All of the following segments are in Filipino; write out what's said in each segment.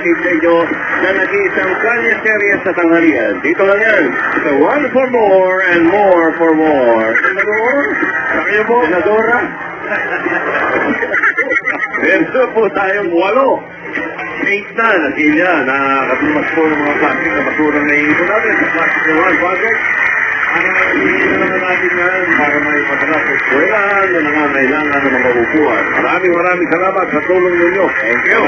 hatid sa inyo na nag-iisang Kanya Series sa tanghalian. Dito lang yan. Sa One for More and More for More. Senador? Kayo po? Senadora? Meron po tayong 8 na nasilya na katumas po ng mga plastic na basurang naiinito natin sa Plastic One Project. Hinihingi na naman natin yan para may padala sa eskwelahan na nangangailangan ng mga upuan. Maraming salamat sa tulong ninyo. Thank you.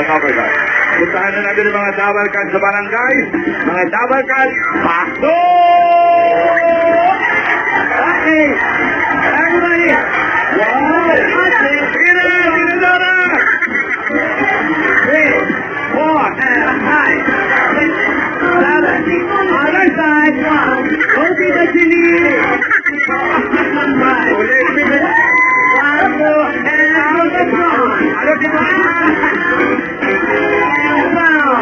Puntahan na natin ang mga dabalkan sa barangay. Mga dabalkan, pasok! Okay. Everybody! Wow! Sinadora! 3, 4, and 5, 6, 7, other side, 1. Go see the chili. One, 2, and out the front. And down.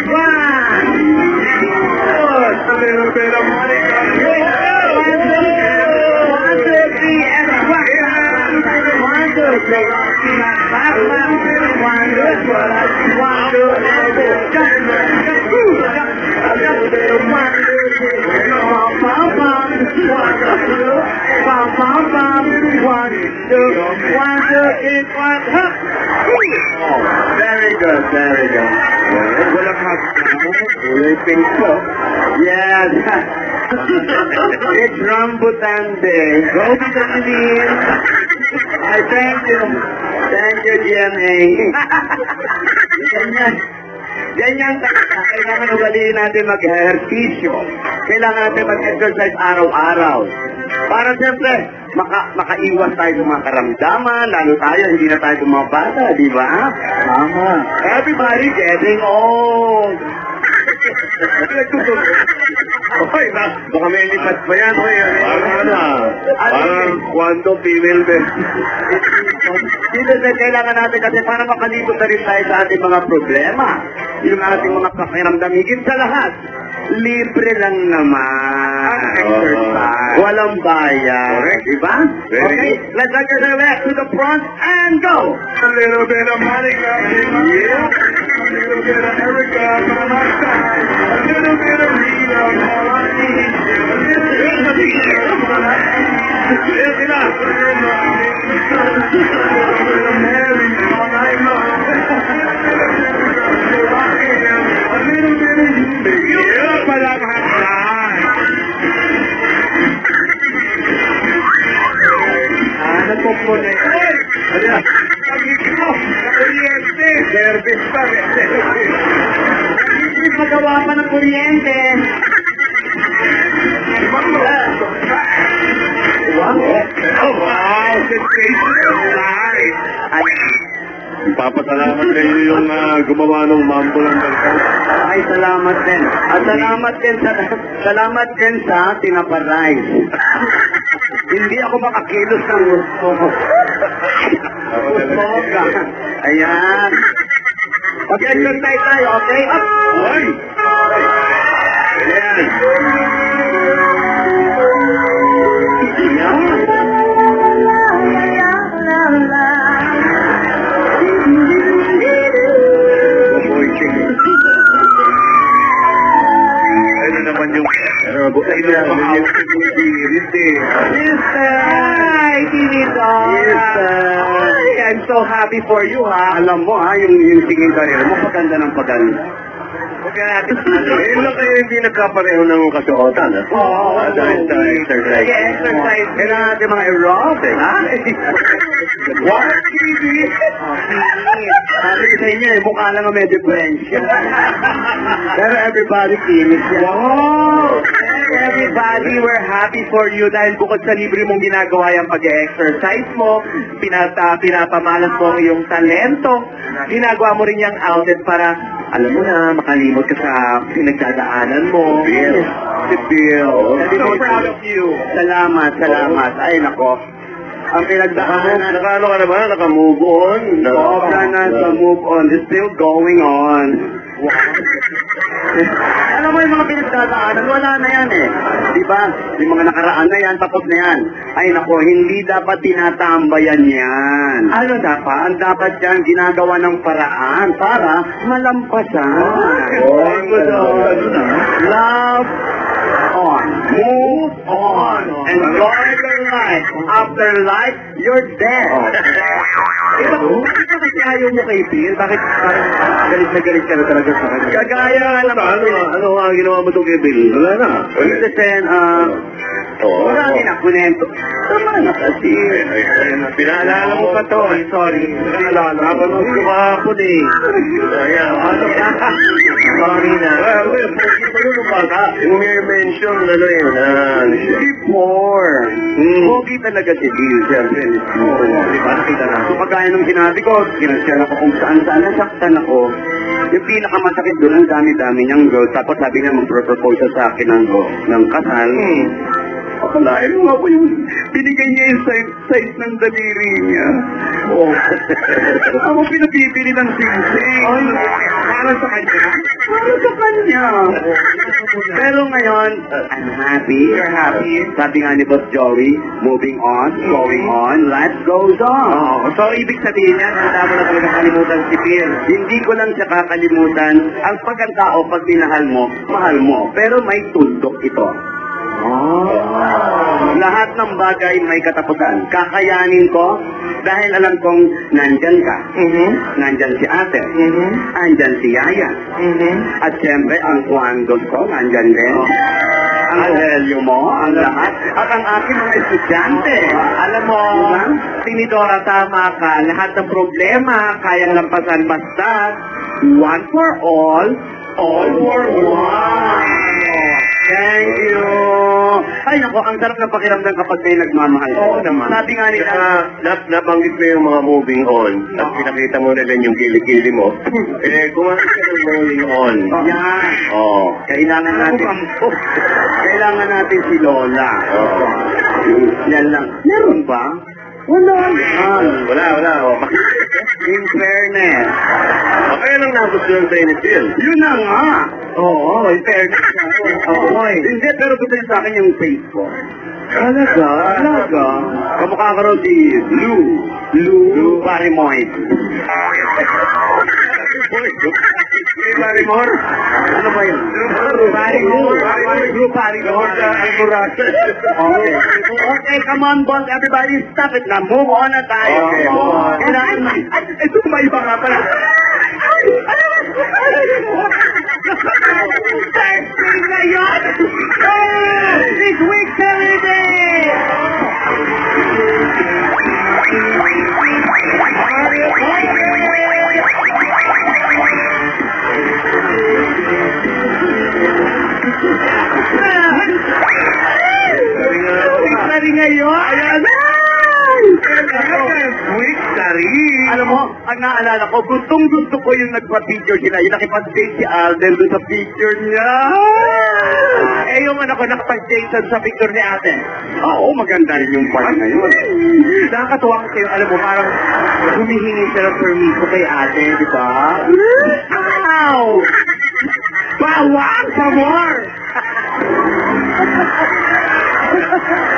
One. Good. A little bit of money. 1, 2, 3, and 1, 2, 3. Very good, very good. Walang hapon. Yes. It's Rambutan Day. Go to the Philippines. I thank you. Thank you, GMA. Ganyan kailangan ugaliin natin mag-ehersisyo. Kailangan natin mag-exercise araw-araw. Para siyempre, makaiwas tayo sa mga karamdaman, lalo tayo, hindi na tayo bumabata, di ba? Tama. Everybody getting old. Okay, baka may lipat pa yan. Parang kwento female din. Dito sa kailangan natin kasi para makalibot na rin tayo sa ating mga problema. Yung ating mga pakiramdam, higit sa lahat. Libre lang naman. Exercise. Walang bayan. Correct. Diba? Okay, let's take the left to the front and go. A little bit of Monica. Yeah. A little bit of Erica by my side. A little bit of Rita, all I need. A little bit of Rita, all I need. Lift it up. A little bit of Mary, all night long. A little bit of you, baby. Pala mahal. Nagpupulay. Oy! Pag-ibig mo, kuryente. Service pa. Hindi magawa pa ng kuryente. Oh, wow! Sensational life! Papasalamat kayo yung gumawa ng mambo ng dalkan. Ay, salamat din. At salamat din sa tinaparay. Hindi ako makakilos ng gusto. Ayan. Mag-exercise tayo, okay? Up! Ay! Ayan. Ano naman yung Hi, Tinito. I'm so happy for you, ha. Alam mo, ha, yung singing career mo, paganda ng paganda. Okay natin. Lang kayo hindi nagkapareho ng kasuotan, ha? Oo. Dahil sa exercise. Exercise. Kailangan natin mga aerobic, ha? What? Kinis? Sabi ko sa inyo, mukha lang ang medyo kwensya. Pero everybody kinis yan. Wow! Everybody, we're happy for you dahil bukod sa libre mong ginagawa yung pag-exercise mo, pinapamalas mo ang iyong talento, ginagawa mo rin yung outlet para, alam mo na, makalimot ka sa pinagdadaanan mo. Bill. So proud of you. Salamat. Ay, nako. Ang pinagdaanan, nakano ka na ba? Naka-move on? Sobra na sa move on. It's still going on. Wow. Alam mo yung mga pinagdadaanan, wala na yan eh. Diba? Yung mga nakaraan na yan, tapos na yan. Ay nako, hindi dapat tinatambayan yan. Ano dapat? Ang dapat yan, ginagawa ng paraan para malampasan. Love on. Move on. Enjoy your life. After life, you're dead. Bakit kasi ayaw mo kay Phil? Bakit parang galit na talaga sa kanya? Kagaya nga naman. Ano ang ginawa mo itong kay Phil? Wala na. Listen, wala din ako nento. Tama na kasi. Pinaalala mo pa to. Sorry. Pinaalala. Napanood ko kahapon eh. Sorry na. Yung may mention, ano yun? Before. Pogi talaga si Phil. Siyempre. Diba? Nakita na. So, pagkaya nung sinabi ko, kinasyan ako kung saan nasaktan ako. Yung pinakamasakit doon, ang dami-dami niyang girls. Tapos sabi niya, mag-propose sa akin ng kasal. Akalain mo ako yung binigay niya yung size ng daliri niya. Ako pinapipili ng singsing. Para sa kanya. Para sa kanya. Pero ngayon, I'm happy. You're happy. Sabi nga ni Boss Joey, moving on, going on, life goes on. So, ibig sabihin niya, handa mo na talaga kalimutan si Phil. Hindi ko lang siya kakalimutan. Ang pagkantao, pag minahal mo, mahal mo. Pero may tuldok ito. Lahat ng bagay may katapusan. Kakayanin ko dahil alam kong nandyan ka. Nandyan si ate. Nandyan si yaya. At siyempre, ang kwandos ko, nandyan din. Ang helyo mo, ang lahat. At ang aking mga estudyante. Alam mo, Tinidora, tama ka. Lahat ng problema, kayang lampasan basta. One for all for one. Thank you. Ay, nako, ang sarap ng pakiramdam kapag may nagmamahal. Oo naman. Sabi nga nila, nabanggit mo yung mga moving on. At pinakita mo na rin yung kilikili mo. Kumakas ka ng moving on. Yan. Kailangan natin si Lola. Yan lang. Meron ba? Wala. In fairness. Kaya lang nagustuhan sa'yo ni Phil. Yun na nga. Oo, in fairness. Hindi, pero gusto niya sa akin yung face ko. Talaga? Kamukha ka rin si Lou Barrymore. Barrymore? Ano ba yun? Lou Barrymore. Okay, come on, boss. Everybody stop it na. Move on na tayo. Ito ba iba nga pala? This week's holiday! Sari ngayon? Ayan! Sweet Sari! Alam mo, ang naalala ko, gustong-gusto ko yung nagpa-picture sila. Yung nakipag-date si Alden doon sa picture niya. Yung anak ko nakapag-date sa picture ni ate. Oo, maganda rin yung part na yun. Nakakatuwa ko kayo, alam mo, parang humihingi siya ng permiso kay ate, di ba? Ow! Bawang sa more!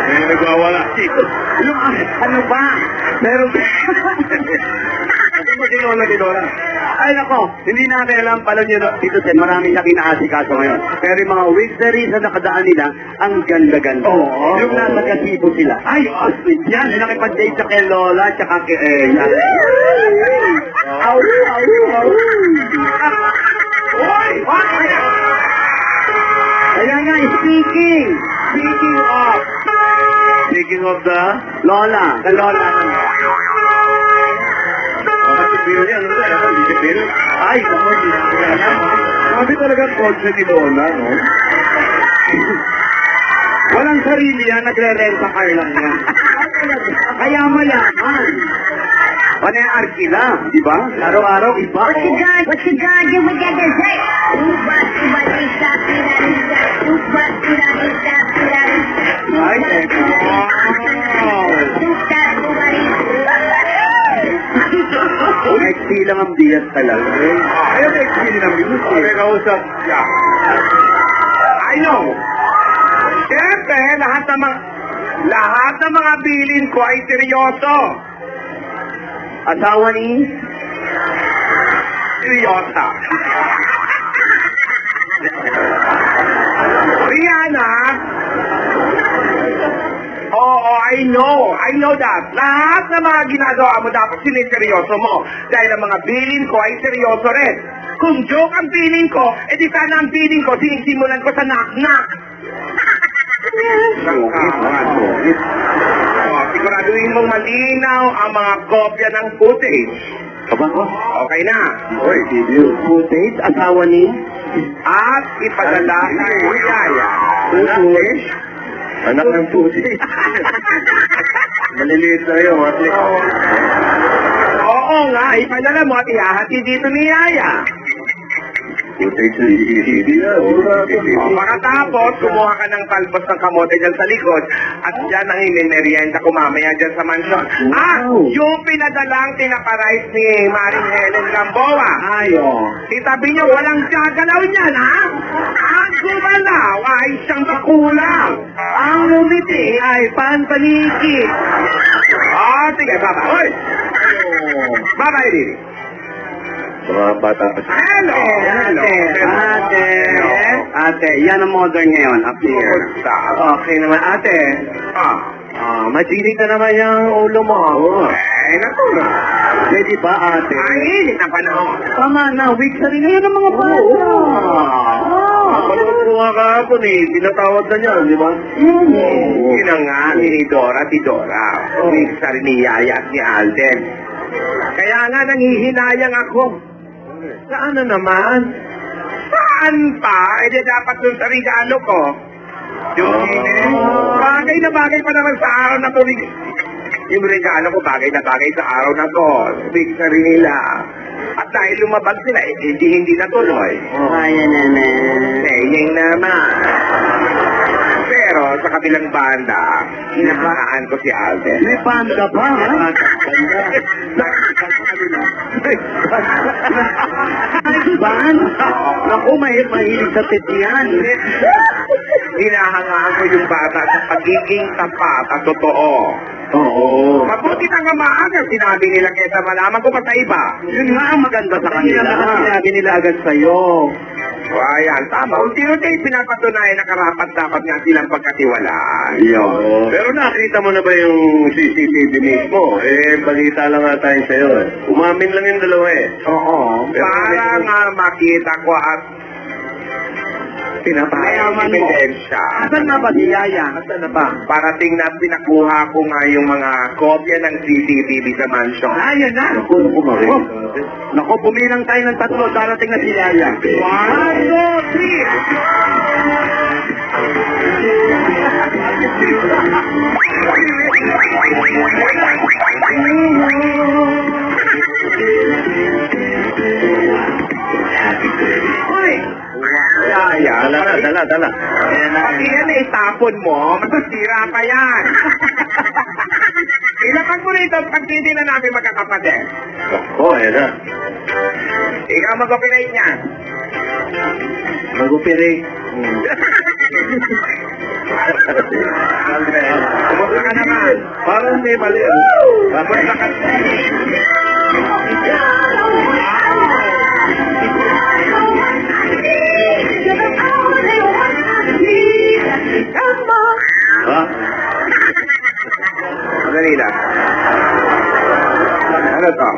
Nagwawala dito. Yung ano ba? Meron Tinora. Ay nako, hindi natin alam pala nyo dito Sen, maraming na kinaasikaso ngayon. Pero yung mga wizardry sa nakadaan nila, ang ganda-ganda. Yung nasa kasibo sila. Ay, aswit yan. Nakipag-date sa kay Lola, tsaka kay Eya. Ayan nga, speaking of the Lola. The Lola. Ay, sabi talaga kotse ni Lola, no? Walang sarili yan, nagre-renta car lang yan. Kaya mayaman. Panay arkila, di ba? Araw-araw, iba. What you gonna do with that dessert? Ay, teka. XP lang ang biyas talaga. Ayaw XP lang ang biyas. Okay, kausap. know. Siyempre, lahat ng mga bilin ko ay seryoso. Asawa ni? Seryosa. Rihanna? Oo, I know that. Lahat ng mga ginagawa mo dapat siniseryoso mo. Dahil ang mga bilin ko ay seryoso rin. Kung joke ang bilin ko, edi sana ang bilin ko, sinisimulan ko sa knock-knock. Siguraduhin mong malinaw ang mga kopya ng footage. Okay na. Footage, asawa ni? At ipadala kay Yaya. Anak ng footage. Maliliit na yun, Matlik. Oo nga, ipadala mo at ihahati dito ni Yaya. Pagkatapos, kumuha ka ng talbos ng kamote dyan sa likod at dyan ang imimerienda ko mamaya dyan sa mansyon. Yung pinadalang tinaparice ni Maring Helen Gamboa. Itabi nyo, walang gagalaw niyan, ha? Ang gumalaw ay siyang makulang. Ang lumiti ay panpaniki. Sige, baba. Hoy! Baba, Edith. Mga bata pa siya. Hello! Ate, yan ang modern ngayon, up here. Okay naman, ate. Machinig na naman yung ulo mo. Naku na. Pwede ba, ate? Ang init na panahon. Tama na, week sa rin ngayon ang mga bata. Panood ko nga kahapon tinatawad na niya, di ba? Yun ang nga, ni Dora, week sa rin ni Yaya at ni Alden. Kaya nga nanghihinayang ako. Saan na naman? Saan pa? Dapat dun sa regalo ko. Bagay na bagay pa naman sa araw na to. Yung regalo ko, bagay na bagay sa araw na to. Big na rin nila. At dahil lumabag sila, hindi natuloy. Ayan naman. Pero sa kabilang banda, inahaan ko si Alden. May banda ba? Naku, mahilig sa titiyan. Hinahangaan ko yung bata sa pagiging tapat at totoo. Mabuti na nga maaga, sinabi nila kaysa malaman ko pa sa iba. Yun nga ang maganda sa kanila. Sinabi nila agad sa'yo. Ayan, tama. Unti-unti pinapatunayan na karapat dapat nga silang pagkatiwalaan. Pero nakita mo na ba yung CCTV mismo? Balita lang nga tayo sa'yo. Umamin lang yung dalawa Oo. Para nga makita ko at pinapayaman mo. Asan na ba si Yaya? Asan na ba? Parating na pinakuha ko nga yung mga kopya ng CCTV sa mansion. Ayan na! Naku, bumilang tayo ng 3, darating na si Yaya. 1, 2, 3. Yaya. Dala. Pati yan itapon mo, masasira pa yan. Ilapag mo rito, pag-tindi na namin magkakapatid. Yan na. Ikaw mag-operate niyan. Mag-operate? Kumusta ka naman? Parang may mali. Kumusta ka Madali lang. Ano to?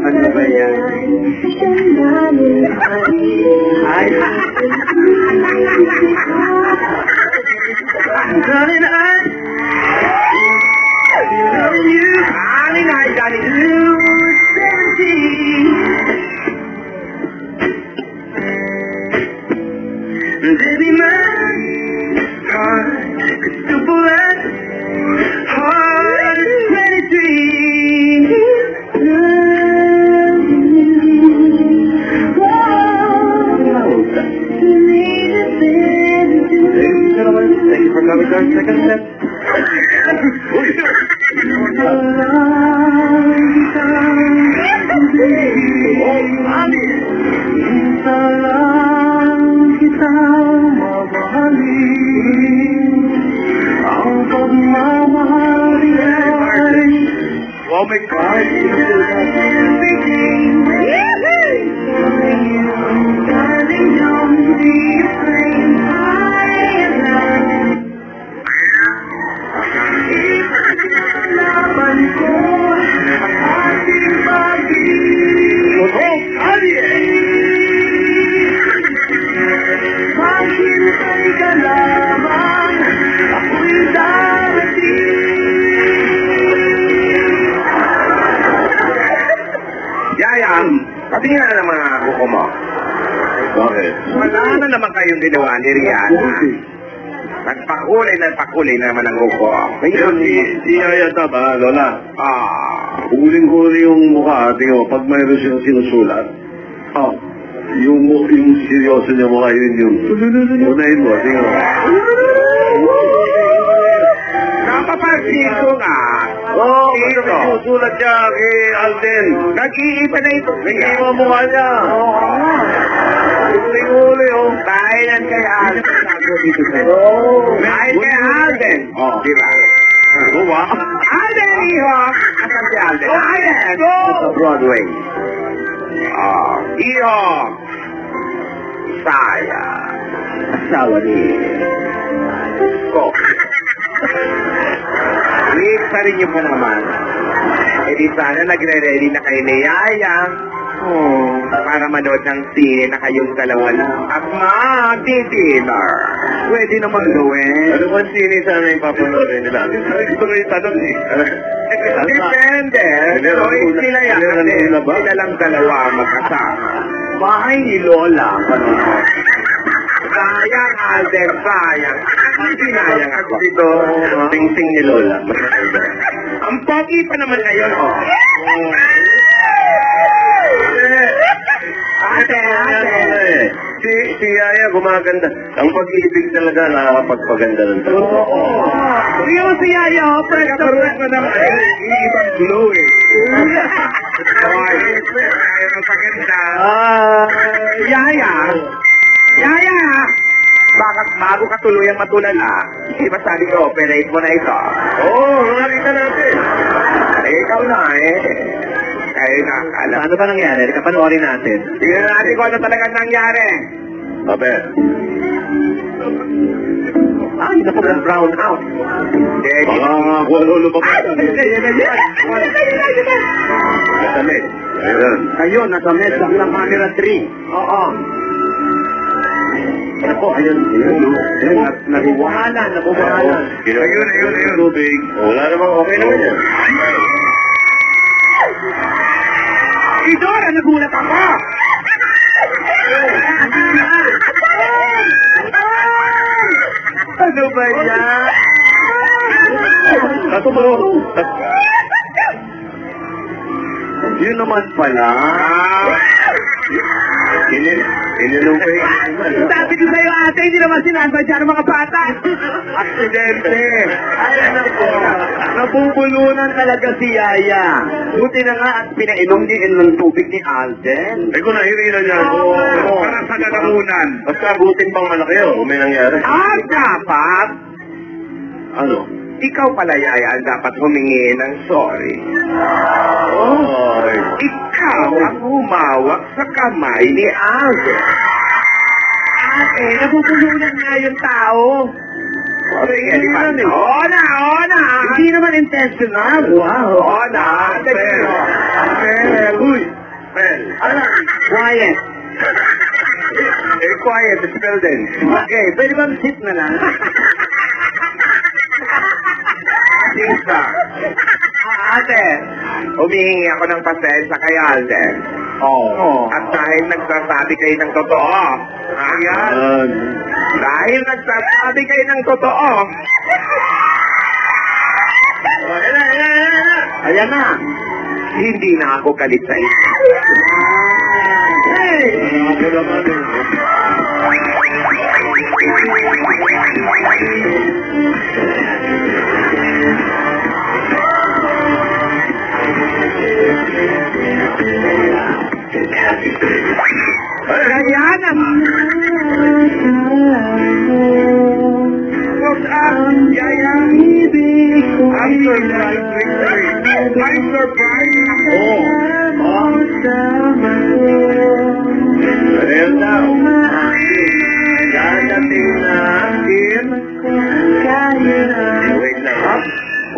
Ano ba yan? Ay! Darling, Oh my God! Yayang, patingin na naman ang kuko mo. Bakit? Wala na naman kayong ginawa ni Rihanna. Nagpakulay naman ang kuko. Ngayon, si Ayata ba, Lola? Huling-huli yung mukha, tingnan mo, pag mayroon siyang sinusulat, yung seryoso niya mukha, yun yung, unahin mo, tingnan mo. Napapansin ko nga. Ito, sinusulat siya kay Alden. Nag-iiba na ito. Nag-iiba ang mukha niya. Huling-huli, Dahil yan kay Alden. Dahil kay Alden. Di ba? Alden, iho. Asan si Alden? Alden! Sa Broadway. Iho. Saya. Asawa ni... Ko. Wait pa rin niyo po naman. Eh di sana nagre-ready na kayo ni Yaya. Para manood ng sine na kayong dalawa na. At mag-dinner. Pwede naman gawin. Ano ba sini sana yung papanoodin nila? Gusto ko yung tanong eh. Depende. So, sila yan. Sila lang dalawa magkasama. Bahay ni Lola. Sayang, Alden, sayang. Sinayang ako. Dito, ting-ting ni Lola. Ang pogi pa naman ngayon, Ate. Si Yaya gumaganda. Ang pag-ibig talaga nakakapagpaganda ng tao. Yung si Yaya, presto pa naman. Ibang glow eh. Ayaw magpaganda. Yaya! Bakit bago ka tuluyang matulala, di ba sabi ko, operate mo na ito? Nakita natin. Ikaw na Kayo na, alam. Ano ba nangyari? Kapanoorin natin. Tingnan natin kung ano talaga nangyari. Babe. Hindi na po brown out. Walo pa ba? Nasamit. Ayun, nasamit sa camera 3. Oo. Ako, ayun. Nabubuhalan. Ayun. Tubig. Wala namang okay naman yan. Idora, nagulat ako! Ano ba yan? Ako ba? Yun naman pala. Ininom ko yung... Sabi ko sa'yo, ate, hindi naman sinasadya ng mga bata. Aksidente. Nabubulunan talaga si Yaya. Buti na nga at pinainom din ng tubig ni Alden. Ay, kung nahihirila niya ako. Para sa lalamunan. Basta butin pang malaki yun. Kung may nangyari. Dapat, Ano? ikaw pala, Yaya, ang dapat humingi ng sorry. Ay. Ikaw ang humawak sa kamay ni Alden. Ate, nabubulunan nga yung tao. Oo na. Hindi naman intentional. Wow. Oo na. Uy. Quiet. Quiet, spell din. Okay, pwede bang sit na lang? Sisa. Ate, humihingi ako ng pasensya kay Alden. At dahil nagsasabi kayo ng totoo. Ayan. Dahil nagsasabi kayo ng totoo. Ayan na. Hindi na ako galit sa inyo. Hey! Ayan ang... Yaya. I'm surprised, Victory. I'm surprised. Well now. Dadating na in... Wait lang ha. 4.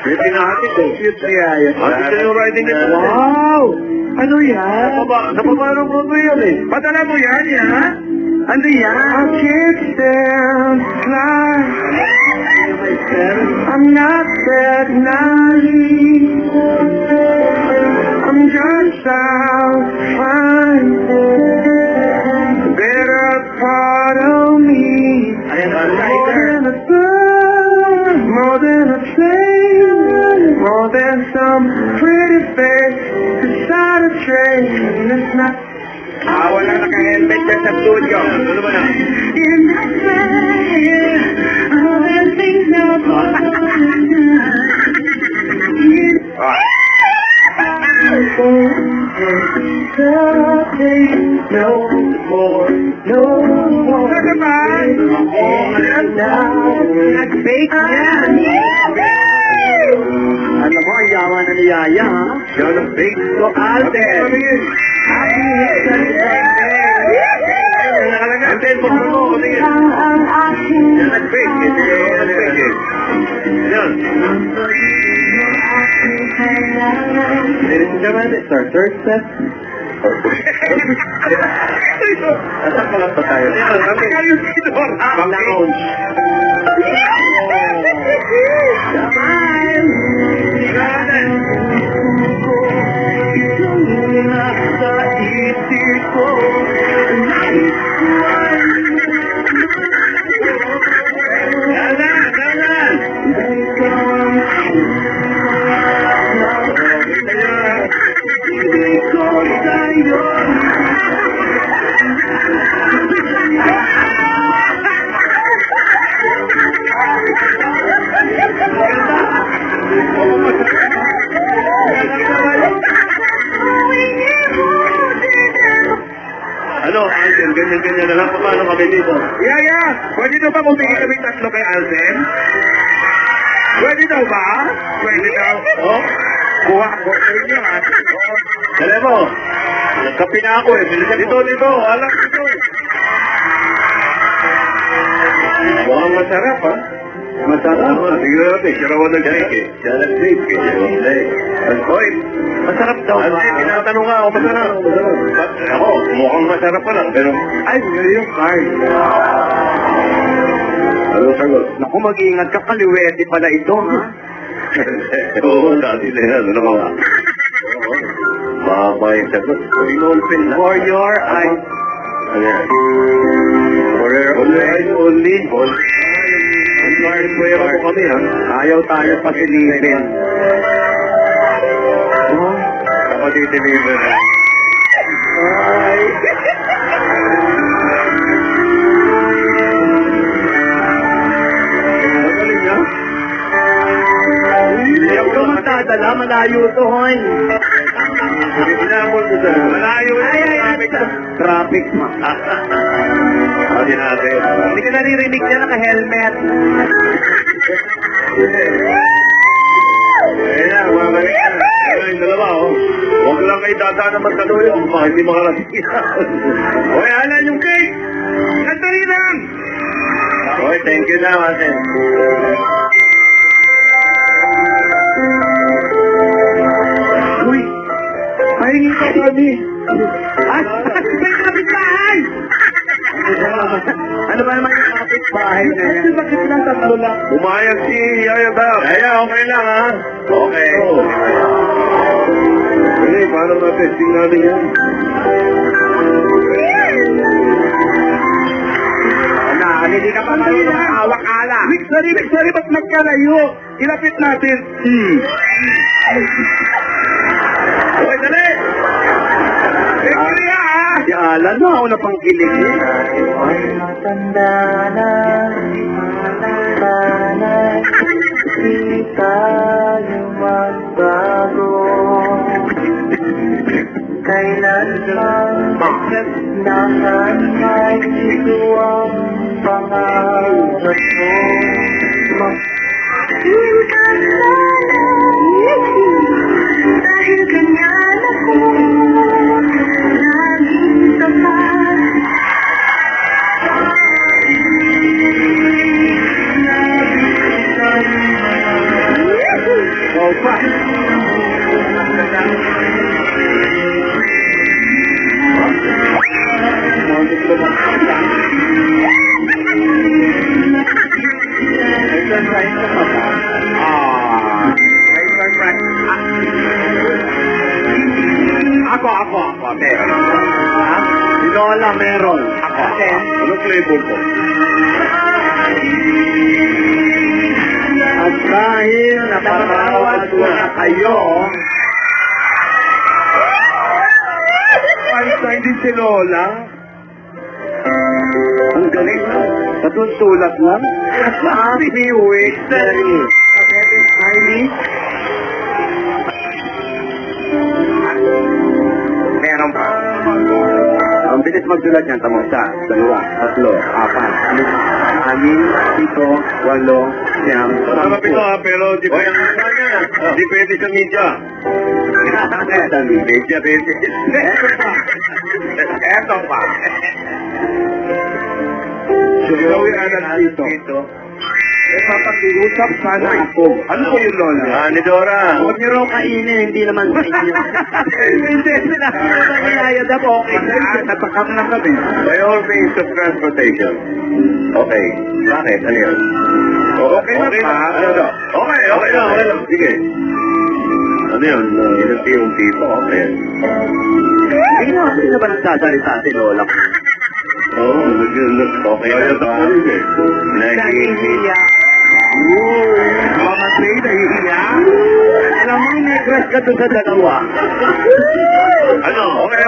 May pinahati ko. Cute siya yan. Ito yung writing ito. Wow! Ano yan? Napabarong mo ba yan eh? Padala mo yan, yan? Ano yan? I'll keep them fly. I'm not that naive. I'm just out fine. Better part of me. More than a bird, more than a plane, more than some pretty face beside a train. It's not. Wala naka-helmet dyan sa studio. Ano ba na? In the train, all the things that no more. Ano ba? Nag-bake yan. Alam mo, ang yawa na ni Yaya, ha? Siya nag-bake. So, Alden. Alden, pag mo ko tingin. Siya nag-bake. Yan. Ladies and gentlemen, it's our third set. Nasaan ka lang pa tayo? Bang lounge. Ano, Alden, ganyan-ganyan na lang. Paano kami dito? Yeah. Pwede daw ba bumili kami tatlo kay Alden? Pwede daw ba? Pwede daw. Oh? Kuha ko sa inyo, ha? Alam mo, nagkapi na ako eh. Dito. Alam dito. Mukhang masarap, ha? Masarap. Tingnan natin, siya raw nag-take eh. Siya nag-take eh. Hoy, masarap daw ba? Tinatanong nga ako, masarap. Ako, mukhang masarap pa lang, pero... Ay, yung card. Ano sagot? Naku, mag-iingat ka, kaliwete pala ito, ha? Oo, dati na yan. Ano ba? Baba yung sagot. For your eyes. Ano yan? For your eyes only. Hardware po kami, ha? Ayaw tayo pasilipin. Kapatitilipan. Ay! Magaling niya? Hindi ako matadala, malayo to, hoy. Pinamol ko sa malayo. Ay, traffic ma. Hindi natin. Hindi ka naririnig niya naka-helmet. Ayan, mamalik na. Ayan yung dalawa, oh. Huwag lang kayo data na magkaluyo. Hindi makarating. Hoy, alan yung cake. Sandali lang. Hoy, thank you na, ate. Uy, pahingi ka kami. Ay, may kapitbahay! Ano ba naman yung kapitbahay na yan? Bakit lang tatlo lang? Umayag si Yaya daw. Yaya, okay lang ha? Okay. Sige, paano na-testing natin yan? Hindi ka pa tayo nakahawak ala. Sorry, ba't nagkalayo? Ilapit natin. Okay, dali! Kaya Si Alan, nauna pang kilig. Matanda na, sana di tayo magbago. Kailanman nasan may ito ang pangarap mo. Minsan sana, dahil ganyan ako, laging tapat. Opa! Ako. Meron. Si Lola, meron. Ako. Ano flavor ko? At dahil napatawad ko na kayo, Einstein din si Lola. ang galing na. Patutulak lang. Happy week, Daddy. Meron pa. Ang bilis magsulat niyan, tamo sa 2, 3, 4, 5, 6, 7, 8, 9, 10. Tama pito pero di ba yung Di pwede sa media. Media, pwede. Eto pa. gawin anak dito? Papakiusap sana ako. Ano po yung Lola? Ni Dora. Huwag niyo raw kainin, hindi naman sa inyo. Hindi, sinabi ko na niyayad ako. Okay, natakam na kami. By all means of transportation. Okay. Bakit? Ano yun? Okay na ba? Ano to? Okay lang. Sige. Ano yun? Inunti-unti po. Okay. Hindi na ba nagsasalita si Lola? Oo, okay na ba? Nag-iiyak. Mga say, nahihiya? Alam mo, may crush ka doon sa dalawa. Ano? Okay.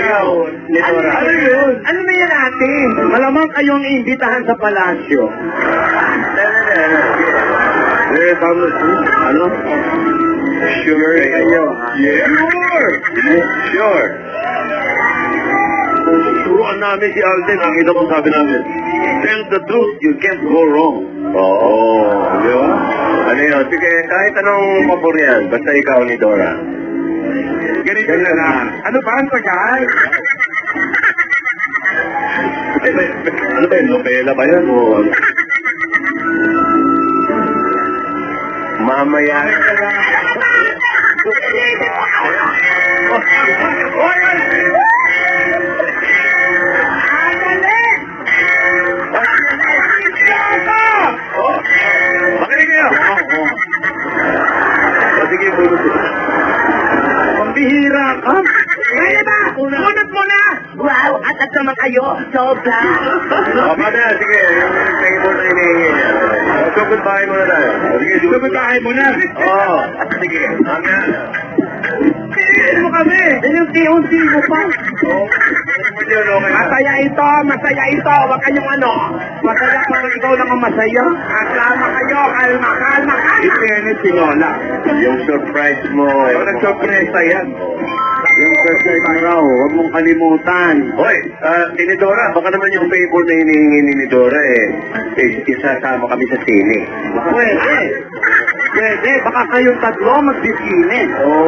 Ikaw, ni Dora. Ano yun? Ano na yan natin? Malamang kayong iimbitahan sa palasyo. Tama. Ano? Sure kayo. Sure. Turuan namin si Alden. Ang ito kong sabi namin. Tell the truth, you can't go wrong. Oo. Di ba? Ano yun? Sige, kahit anong mapur yan. Basta ikaw ni Dora. Ganito na lang. Ano ba ang tagay? Ano ba yun? Nobela ba yan? O... Mamaya. Makinig kayo! Sige, bunot. Pambihira ka! Kaya ba? Bunot mo na! Wow, atat naman kayo. Sobra. Paano yan? Sige, yung table na hinihingi niya. So, goodbye muna tayo. Sige, Sumitahin mo na. Oo. Sige, mamaya. Piliin mo kami. Unti-unti mo pa. Masaya ito. Huwag kayong ano. Masaya parang ikaw lang ang masaya. Kalma kayo. Kalma. Ipianit si Lola. Yung surprise mo. Nag-surpresa yan. Yung surprise mo raw, huwag mong kalimutan. Hoy, Tinidora, baka naman yung favor na hinihingi ni Nidora isasama kami sa sine. Pwede, baka kayong tatlo magsisine. Oo.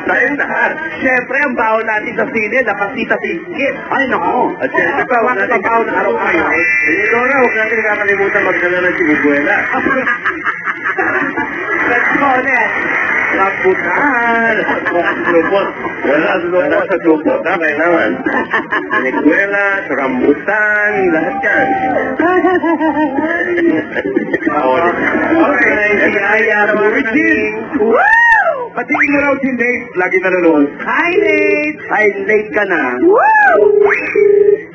Tayong lahat. Siyempre, ang baon natin sa sine, napasita si Kit. Ay, nako. At siyempre pa, huwag natin baon na araw kayo. Tinidora, huwag natin kakalimutan magdala ng siniguela. Let's go, Net. Rambutan. Lupot. Wala sa lupot, ha? Kailangan. Siniguela, rambutan, lahat yan. Okay, Aya, Regine. Woo! Patingin mo raw si Nate. Lagi nanonood. Hi, Nate! Ay, late ka na. Woo!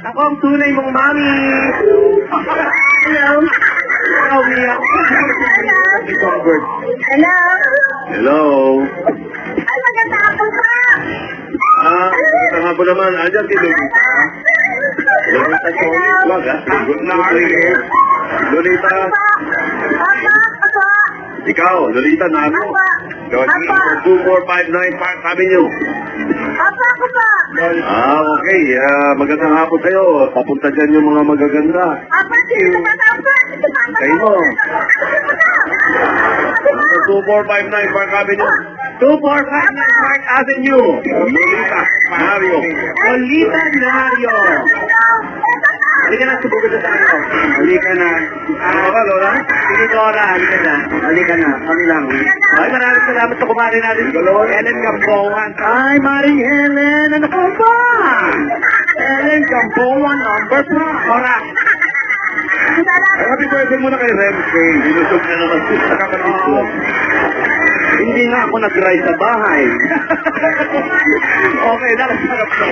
Ako ang tunay mong mami. Hello? Umiyak. Hello? Hello? Ay, maganda ako pa! Tama po naman. Andiyan si Lolita. Lolita Solid. Wag ha. Good morning. Lolita. Apa? Ikaw, Lolita Nano. Apa? 2459 Park Avenue. Apa ako pa? Okay. Magandang hapon sa'yo. Papunta dyan yung mga magaganda. Apa, sino na dapat? Kayo mo. 2459 Park Avenue. 2459 Park Avenue. Lolita Mario. Lolita Nario. Halika na, subukan na tayo. Halika na. Ano ba, Lola? Sige, Dora, halika na. Halika na. Kami lang. Ay, maraming salamat sa kumari natin. Helen Gamboan. Ay, Maring Helen. Ano ka ba? Helen Gamboan, number 4. Ora. Happy birthday muna kay Remke. Sinusog na naman sa kapatid ko. Hindi nga ako nag-dry sa bahay. Okay, nakasarap ka.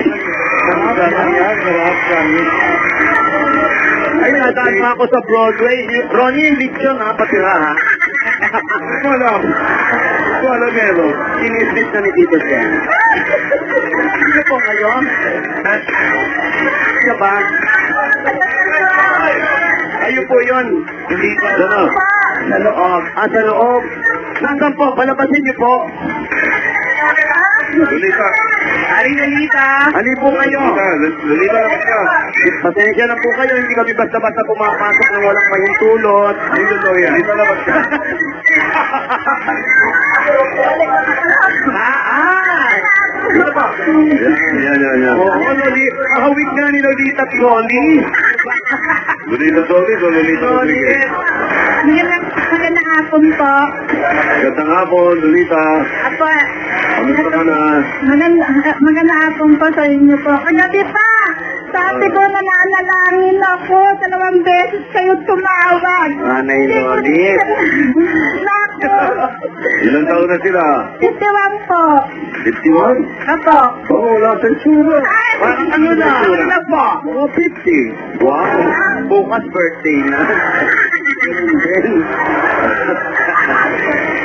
Ay, nadaan nga ako sa Broadway. Ronnie, yung lechon ha, patira ha. Wala meron. Sinislit na ni Tito Sen. Sino po kayo? Sino ba? Ayun po yun. Hindi ka. Sa loob. Sa loob. Nasaan po? Palabasin niyo po. Lolita. Ari, Lolita. Ano po kayo? Lolita lang ka. Pasensya na po kayo. Hindi kami basta-basta pumapasok ng walang mahintulot. Hindi totoo yan. Lolita lang ka. Ano ba? Yan. Oo, Lolita. Ahawig nga ni Lolita at Loli. Lolita Loli o Lolita Rodriguez? Magandang hapon po. Gandang hapon, Lolita. Apo, Kamusta ka na? magandang hapon po sa inyo po. Kagabi pa, sabi ko nananalangin ako. 2 beses kayo tumawag. Nanay Loli. Naku, Ilang taon na sila? 51 po. 51? Apo. Oo, wala sa tsura. Ay, Ano na po? Oo, 50. Wow. Bukas birthday na.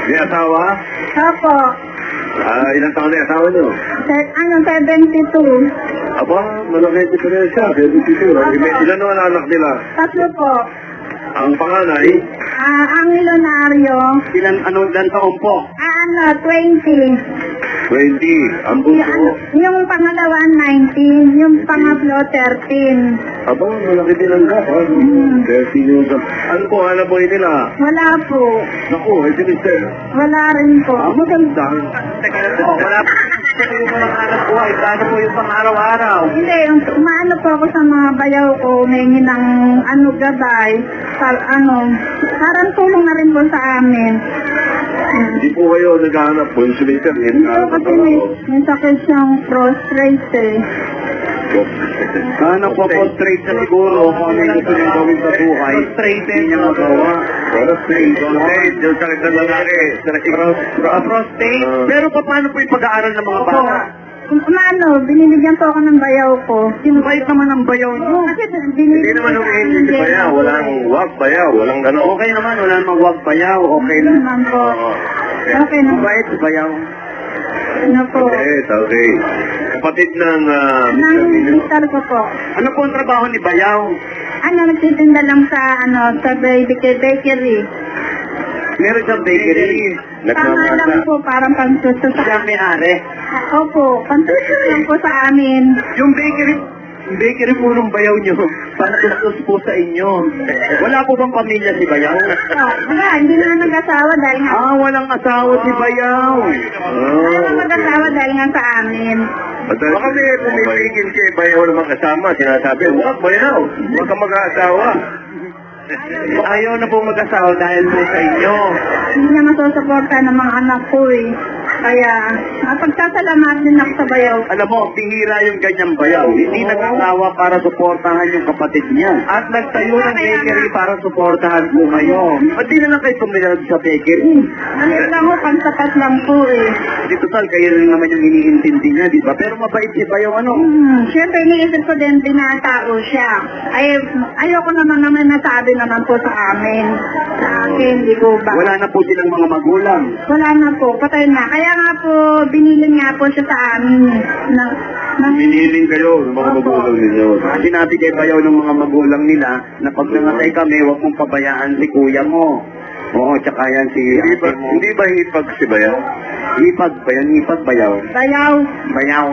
May asawa? Apo. Ilang taon na yung asawa niyo? 72. Aba, malaki yung diferensya. 72. Ilan naman anak nila? 3 po. Ang panganay? Ang Milonario. Ilan taon po? 20. 20. Ang bunso? Yung pangalawa, 19. Yung pangatlo, 13. Aba, malaki din ang gap. 13 yung ano po, hanap po nila? Wala po. Naku, ito mister. Wala rin po. Maganda. Teka na po, wala po. Ito yung mga hanap buhay. Paano po yung pang-araw-araw? Hindi, umaano po ako sa mga bayaw ko, humingi ng gabay. Parang tulong na rin po sa amin. Hindi po kayo naghahanap po yung sumister. Hindi po kasi may sakit siyang prostrate eh. Ano po, prostrate na siguro kung ano yung gusto niya gawin sa buhay. Frustrated. Hindi niya magawa. Prostrate. Yung sakit ng lalaki. Prostate. Pero paano po yung pag-aaral ng mga bata? Binibigyan po ako ng bayaw ko. Bait naman ang bayaw nyo. Kasi Hindi naman humihingi si bayaw. Walang wag bayaw. Walang gano'n. Okay naman. Wala namang wag bayaw. Okay lang. naman po. Okay na. Mabait si bayaw. Ano po? Okay. Kapatid ng... Nang mister ko po. Ano po ang trabaho ni bayaw? Nagtitinda lang sa bakery. Meron siyang bakery. Tama lang po, parang pansuso sa... Siya may-ari. Opo, pansuso lang po sa amin. Yung bakery po ng bayaw nyo, panatustos po sa inyo. Wala po bang pamilya si bayaw? Wala, hindi na nag-asawa dahil nga... Walang asawa si bayaw. Wala na mag-asawa dahil nga sa amin. Baka may pumipigil si bayaw na magkasama, sinasabi, wag bayaw, wag ka mag-asawa. Ayaw na po mag-asawa dahil po sa inyo. Hindi na masusuporta ng mga anak ko eh. Kaya, pagsasalamatan din ako sa bayaw. Alam mo, bihira yung ganyang bayaw. Hindi nag-asawa para suportahan yung kapatid niya. At nagtayo ng bakery para suportahan po kayo. Ba't di na lang kayo tumilad sa bakery? Ano lang po, pansapat lang po eh. Dito total, kayo rin naman yung iniintindi niya, di ba? Pero mabait si Bayaw, ano? Siyempre, iniisip ko din binatao siya. Ayoko naman nasabi naman po sa amin. Sa akin, di ko ba? Wala na po silang mga magulang. Wala na po, patay na. Kaya nga po, binilin nga po siya sa amin. Biniling kayo ng mga magulang ninyo. Sinabi kay Bayaw ng mga magulang nila na pag nangatay kami, huwag mong pabayaan si kuya mo. Oo, tsaka yan si ate mo. Hindi ba hipag si Bayaw? Hipag ba yan? Hipag Bayaw? Bayaw. Bayaw.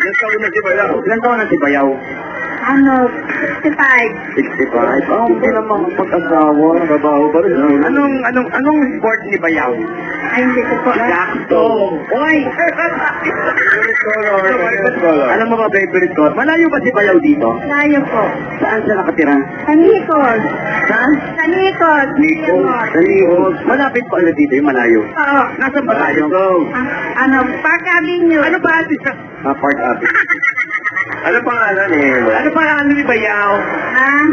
Ilan taon na si Bayaw? Ilan taon na si Bayaw? 65. 65. Oh, hindi naman pag-asawa. Trabaho ba rin? Anong sport ni Bayaw? Ay, hindi ko po. Sakto. Oy! Alam mo ba, favorite ko? Malayo ba si Bayaw dito? Layo po. Saan siya nakatira? Tanikos. Saan? Tanikos. Talikos. Malapit pa ulit dito yung malayo. Oo. Nasaan ba tayo? Park Avenue. Ano ba ate sa... Park Avenue. Ano pangalan eh? Ano pangalan ni Bayaw? Ha?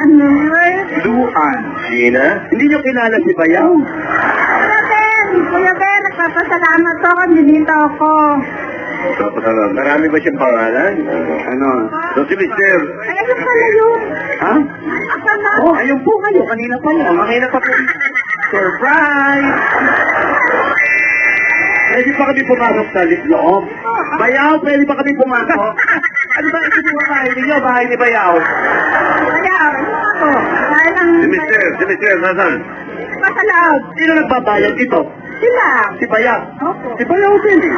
Ano? Luan. Gina? Hindi niyo kilala si Bayaw? Kuya Ben, nagpapasalamat ako, nandito ako. Marami ba siyang pangalan? Ano? So si Mister. Ay, ayun pala yun. Ha? Asa na? Oh, ayun po kayo. Kanina pa lang. Kanina pa po. Surprise! Pwede pa kami pumasok sa loob? Bayaw, pwede pa kami pumasok? Ano ba ito yung bahay ninyo? Bahay ni Bayaw? Bayaw, ano ako? Bahay ng... Si Mister, nasan? Pasalaot. Sino nagbabayad dito? Sila. Si Bayaw? Opo. Si Bayaw din eh.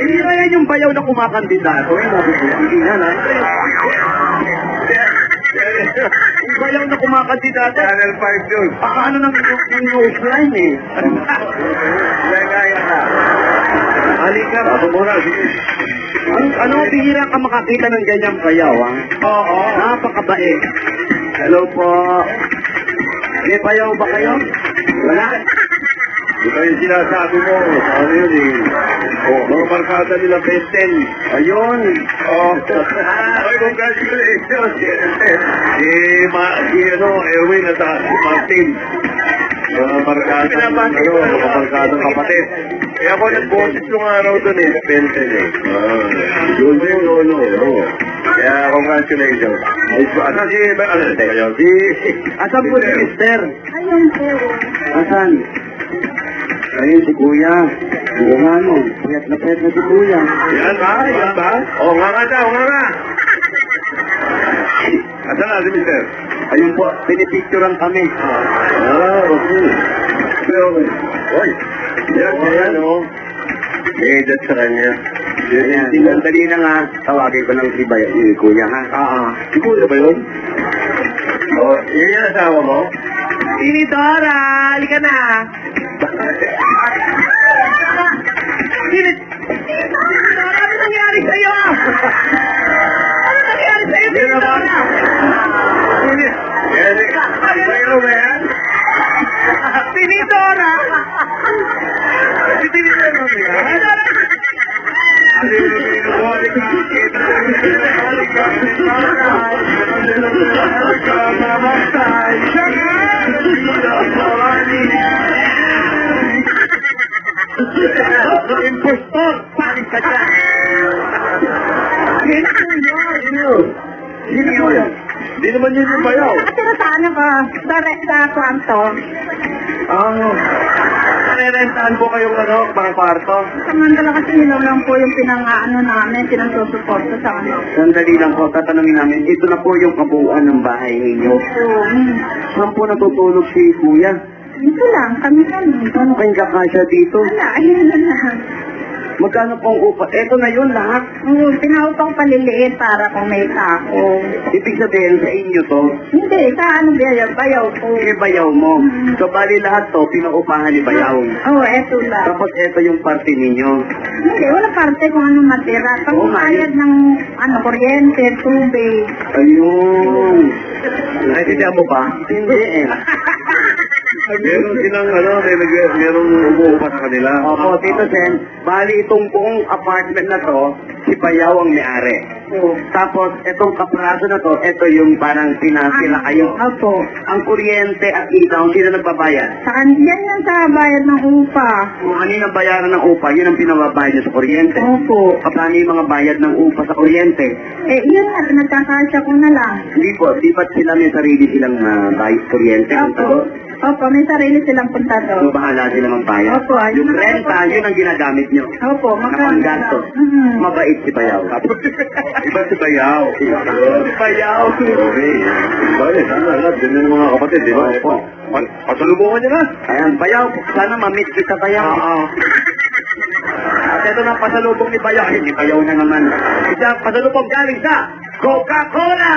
Hindi na yan yung Bayaw na kumakandidato. Hindi na na. Yung Bayaw na kumakandidato. Channel 5 yun. Ano nang yung nose line eh. Gaya ka. Halika. Ako muna. Ano, bihira ka makakita ng ganyang Bayaw, ha? Oo. Napakabait. Hello po. May Bayaw ba kayo? Wala? Ito yung sinasabi mo. Ano yun eh? Mga barkada nila Benten. Ayun. Ay, congratulations. Si Erwin at si Martin. Mga barkada. Mga barkada kapatid. Kaya ako nag-boses yung araw doon eh. Benten eh. Yun yung lolo. Kaya congratulations. Asan si... Asan po si Mister? Ayun po. Asan? Ayun si Kuya. Yung ano, puyat na si Kuya. Yan ba? Yan ba? O, nga daw, nga. Asan na si Mister? Ayun po, pinipicturean kami. Okay. Oy, yan o. Edad sa kanya. Dali na nga, tawagin ko ng si Bayaw, si Kuya ha? Si Kuya ba yun? O, yun yung asawa mo? Tinidora, halika na. Ano nangyari sa'yo? Ano nangyari sa'yo? Tinidora! Bayaw ba yan? Tinidora! Tinidora ba yan? Impostor! Panik ka siya! Sino yun? Hindi naman yun yung Bayaw. Nakatira sa ano ko? Sa kwarto. Narerentahan po kayong mga kwarto? Samantala kasi nilaw lang po yung namin, pinagsusuporto sa ano. Sandali lang po, tatanungin namin, ito na po yung kabuuan ng bahay ninyo. Saan po natutulog si Kuya? Dito lang, kami lang. Paano kayong kakasya dito? Wala, ayun na lang. Magkano pong upa? Eto na yun lahat. Tinawag kong paliliit para kung may tako. Ibig sabihin sa inyo to, Hindi, sa ano Bayaw po. Bayaw mo. So bali lahat to, pinaupahan ni Bayaw. Eto lang. Tapos eto yung parte ninyo. Hindi, wala parte kung ano matira. Pagbayad ng kuryente, tubig. Ayun. Naintindihan mo ba? Hindi eh. Meron silang merong umuupa sa kanila. Opo, Tito Sen, bali itong buong apartment na to, si Bayaw ang may-ari. Opo. Tapos, itong kapraso na to, ito yung parang pinasila kayo. Opo. Ang kuryente at ilaw, sino nagbabayad? Yan yan sa bayad ng upa. Kung ano yung bayaran ng upa, yun ang pinababayad niyo sa kuryente. Opo. Paano yung mga bayad ng upa sa kuryente? Yun nga, nagkakasya ko na lang. Hindi po, di ba't sila may sarili silang bayad kuryente? Opo. Opo, may sarili silang puntado. So, bahala sila magbayad. Opo, ayun Yung na renta, po. yun ang ginagamit nyo. Opo, Na panggasto. Mabait si Bayaw. Iba si Bayaw. Si Bayaw. Okay. Bakit? Ganyan mga kapatid, di ba? Opo. Pasalubungan nyo na. Ayan, Bayaw. Sana ma-meet kita, Bayaw. Oo. At ito na pasalubong ni Bayaw. Ay, ni Bayaw na naman. Isang pasalubong galing sa Coca-Cola!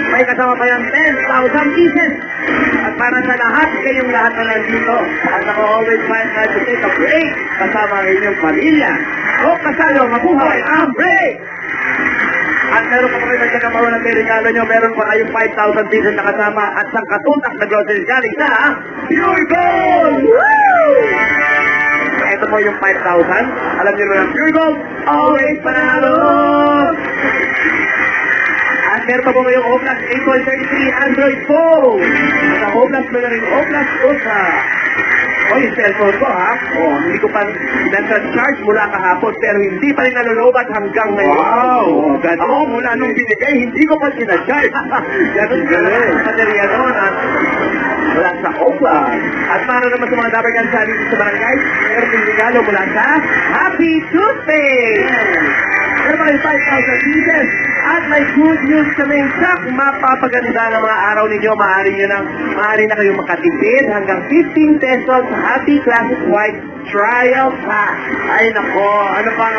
May kasama pa yung 10,000 pieces. At para sa lahat, kayong lahat na nandito. At ako always find time to take a break kasama ang inyong pamilya. O kasalo, mabuhay ang break! At meron pa kayo nagkakabawa ng regalo nyo, meron pa kayong 5,000 pieces na kasama at sang katutak na groceries galing sa Pure Gold! Woo! Ito po yung 5,000. Alam niyo na Pure Gold, always panalo! At meron pa po ngayong Oplus 8.33 Android phone. At ang Oplus mo na rin Oplus Ultra. O yung cellphone ko ha. Hindi ko pa charge mula kahapon pero hindi pa rin nalulubat hanggang ngayon. Wow! Ako mula nung binigay, hindi ko pa sinacharge. Ganun galing. Baterya doon at mula sa Oplus. At para naman sa mga dabargan sa dito sa barangay, meron yung regalo mula sa Happy Toothpaste. Meron pa rin 5,000 pieces. At may good news kami sa mapapaganda ng mga araw ninyo. Maaari na kayong makatipid hanggang 15 pesos sa Happy Classic White Trial Pack. Ay nako, ano pang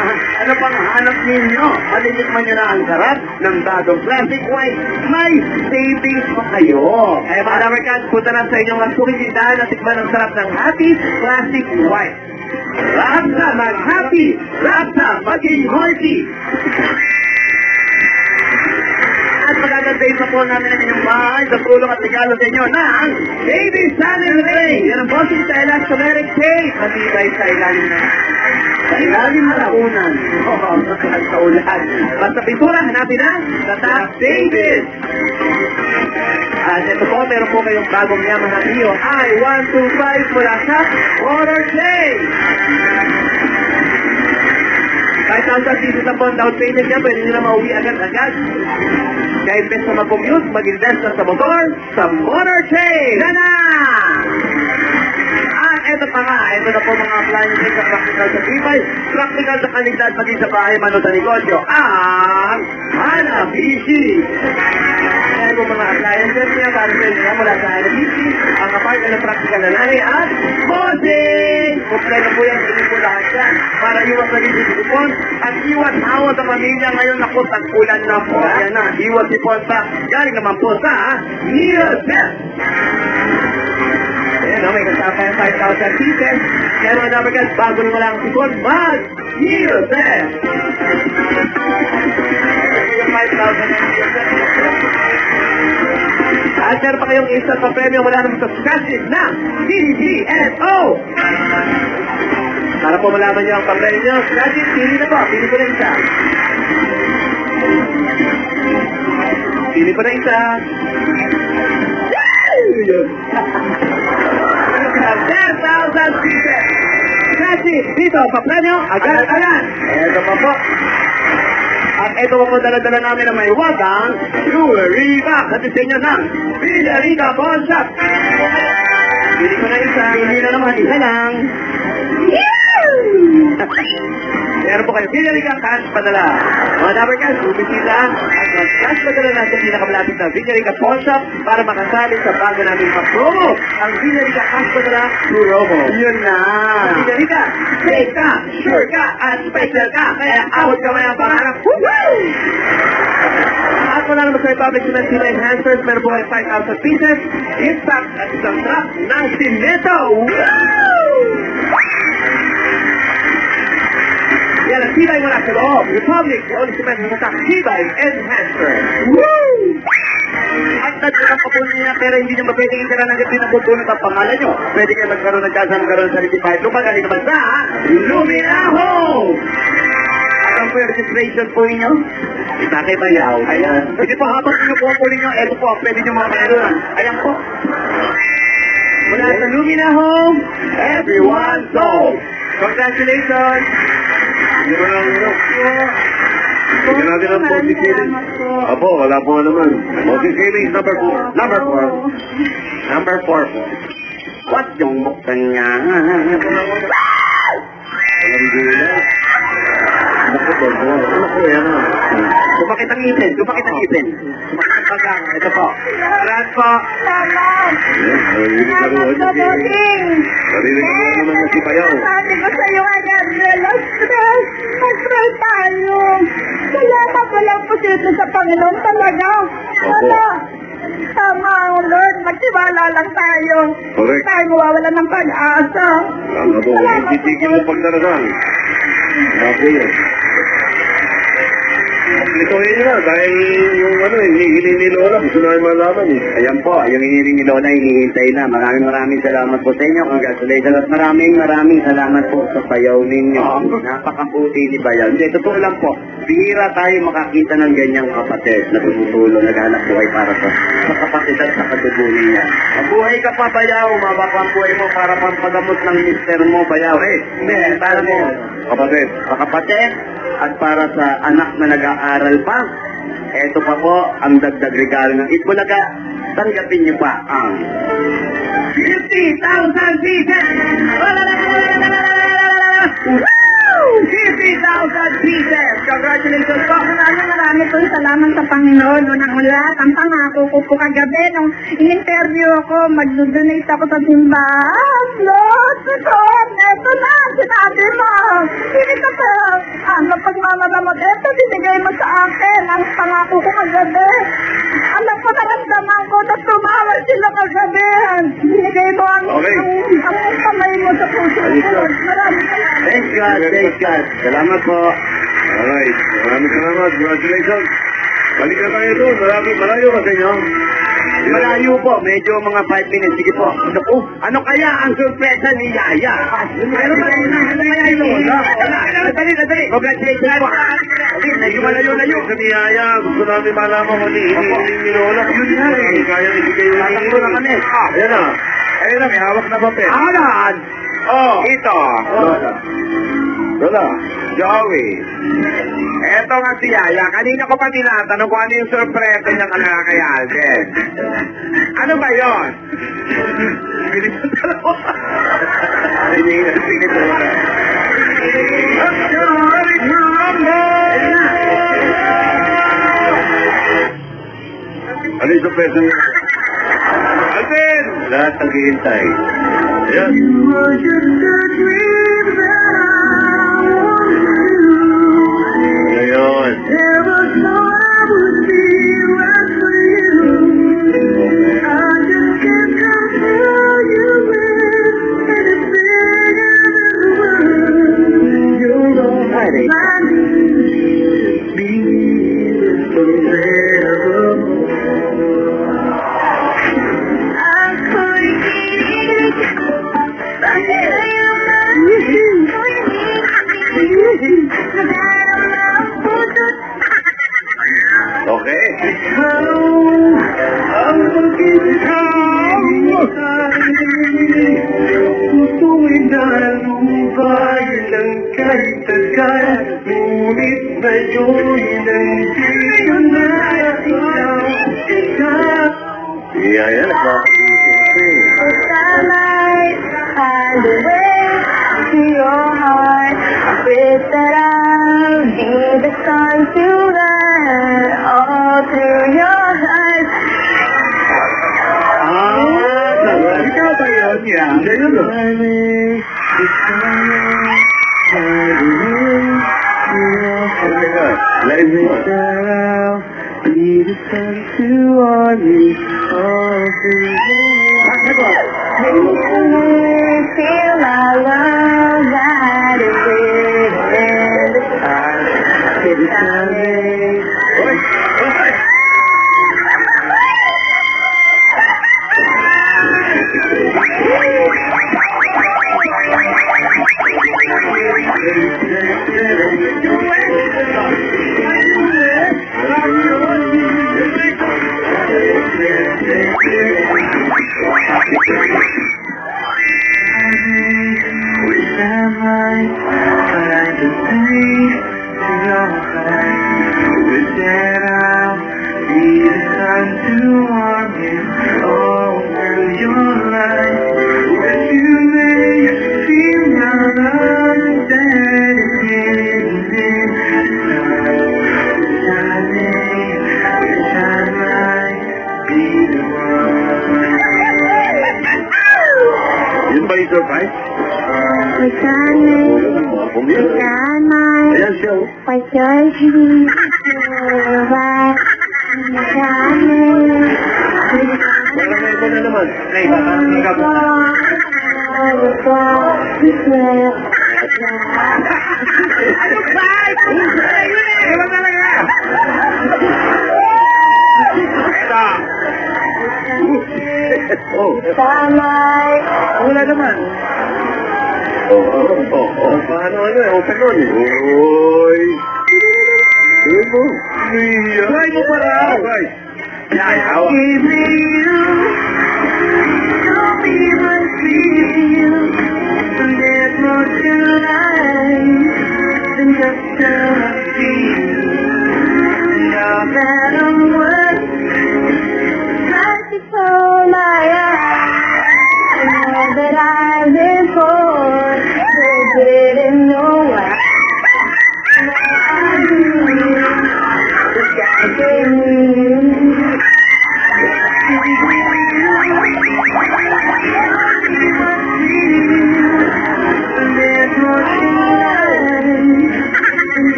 hanap ninyo? Malilikman nyo na ang sarap ng bagong Classic White. May savings pa kayo. Kaya mga dabarkan, punta na sa inyong masuking tindahan at tikman ang sarap ng Happy Classic White. Rasa mag-happy, rasa maging hearty. At magagandayin pa po namin ang inyong bahay sa tulong at regalo sa inyo ng Baby Sanil Ray. Yan ang bossing sa elastomeric tape. Matibay sa ilalim na. Sa ilalim na launan. Sa ulan. Basta pintura, hanapin na sa Top David. At ito po, meron po kayong bagong Yamaha Mio I-125 mula sa Motor Trade. 5,000 pieces na po ang down payment niya, pwede nyo na mauwi agad-agad. Kaya imbes na mag-commute, mag-invest na sa motor, sa Motor Trade! Nana! At eto pa nga, eto na po mga appliances sa practical sa tripay, practical sa kalidad maging sa bahay, mano sa negosyo, ang Hanabishi! Kaya po mga appliances niya, para sa inyo mula sa Hanabishi, ang apartment ng practical na nanay at bossing! Kompleto po yan, hindi po lahat yan. Para iwas na rin sipon at iwas hawa sa pamilya ngayon na po tag-ulan na po. Ayan na, iwas sipon sa galing naman po sa Neoset. Ayan na, may kasama yung 5,000 pieces. Kaya mga dabarkan, bago nyo lang sipon, mag-Neoset. Yung 5,000 na Neoset. At meron pa kayong isa sa premyo mula naman sa scratches na CGNO. Para po malaman niyo ang pag-premyo, scratches, pili na po. Pili ko na isa. Pili ko na isa. 10,000 pieces. Scratches, dito, pag-premyo, agad-agad. Ito pa po. At ito po dala-dala namin na may wagang jewelry box at disenyo ng Villarica Pawn Shop. Pili ko na isa. Pili na naman, isa lang. Meron po kayo Villarica cash padala. Mga dabarkas, bumisita at cash padala na sa pinakamalapit na Villarica Pawn Shop para makasali sa bago namin pa-promo. Ang Villarica cash padala to Romo. Yun na. Villarica, safe ka, sure ka, at special ka. Kaya awat ka may ang pangarap. Woo! At wala naman sa Republic Cement Sila Enhancers, meron po kayo 5,000 pieces. In fact, at isang truck ng Sineto. Woo! Yan ang Tibay mula sa loob. Republic, the only cement na sa Tibay Enhancer. Woo! At nagkakap pa po niya, pero hindi nyo mapwede itira ng gabi na putunod ang pangalan nyo. Pwede kayo magkaroon ng chance magkaroon sa 35. Lumagali naman sa Luminaho! At ang po yung registration po ninyo? Tatay Bayaw. Ayan. Hindi po, habang kinukuha po ninyo, eto po, pwede nyo mga meron. Ayan po. Mula sa Lumina Home, everyone go! Congratulations! Hindi mo lang ito. Bigyan natin ang Bossy Feelings. Apo, wala po naman. Bossy Feelings, number 4. Number 4. Number 4 po. What yung mukha niya? Walang gula. Naku, Bobo. Naku, yan ah. Sumakit ang ipin. Sumakit ang ipin. Sumakit ang pagang. Ito po. Brad po. Salamat. Ayan, narinig ka rin. Doding. Narinig ka naman na si Bayaw. Sabi ko sa'yo agad, stress. Mag-stress tayo. Salamat walang posible sa Panginoon talaga. Wala. Tama, Lord. Magtiwala lang tayo. Correct. Tayo mawawala ng pag-asa. Tama po. Hindi tigil ang pagdarasal. Ako yun. Lituhin nyo na dahil yung hinihingi ni Lola, gusto namin malaman eh. Ayan po, yung hinihingi ni Lola, hinihintay na. Maraming salamat po sa inyo. Congratulations at maraming salamat po sa sayaw ninyo. Napakaputi ni Bayaw. Hindi, totoo lang po. Bihira tayo makakita ng ganyang kapatid na tumutulong, naghanap buhay para sa kapatid at sa katutunin niya. Mabuhay ka pa, Bayaw. Mababa ang buhay mo para pampagamot ng mister mo, Bayaw. Hindi, para mo. Kapatid. Sa kapatid at para sa anak na nag-aaral pa. Ito pa po ang dagdag regalo ng Itbulaga. Tanggapin niyo pa ang 50,000 pieces! 50,000 pieces! Congratulations po! Marami pong salamat sa Panginoon. Unang-una, ang pangako ko po kagabi nung in-interview ako, mag-donate ako sa simbahan. Lord, Lord, eto na, sinabi mo. Hindi ka sa pagmamalamot. Eto, binigay mo sa akin. Ang pangako ko kagabi. Alam ko, naramdaman ko na tumawal sila kagabi. Binigay mo ang kamay mo sa puso ko. Maraming salamat. Thank God. Salamat po. Alright. Maraming salamat. Congratulations. Balik na tayo doon. Malayo ka sa inyo. Malayo po, medyo mga 5 minutes. Sige po. Ano kaya ang sorpresa ni Yaya? Ano kaya yun? Dali. Congratulations po. Medyo malayo-layo. Sa ni Yaya, gusto namin malaman kung hinihingi ni Lola. Yun nga eh. Kaya ibigay yung Tatakbo na kami. Ayan na. Ayan na, may hawak na papel. Alan! Ito. Lola. Joey. Eto nga si Yaya. Kanina ko pa tinatanong kung ano yung sorpresa niya kay Alden. Ano ba yun? Ano yung sorpresa niya? Alden! Lahat naghihintay. Ayan. Ngayon. Okay. Tuwing nalumbay ng kahit agad, ngunit ngayon nandito na ikaw. Yeah, yan. Starlight, find a way to your heart. With that I'll be the sun to light all through your heart. Ikaw ba yun? Yeah. Be the sun to warm me all through feel my love that is within the stars. Till the sun Wish I might find a place to your life. Wish that I'll be the sun to warm you all through your life. Wish you may feel your love that is hidden inside. Wish I might be the one. Yun ba yung surprise? Ayan siya, oh. Wala na ito na naman. Ay, Iba talaga! Oh. Wala naman. Paano open on eh? Uy. Tuloy mo. Try mo para. Right. Yan, hawa. Give me you. Don't even feel. And there's more to life than just a feel. Now that I'm worth Oh my God, I know that I've been poor, but didn't know why.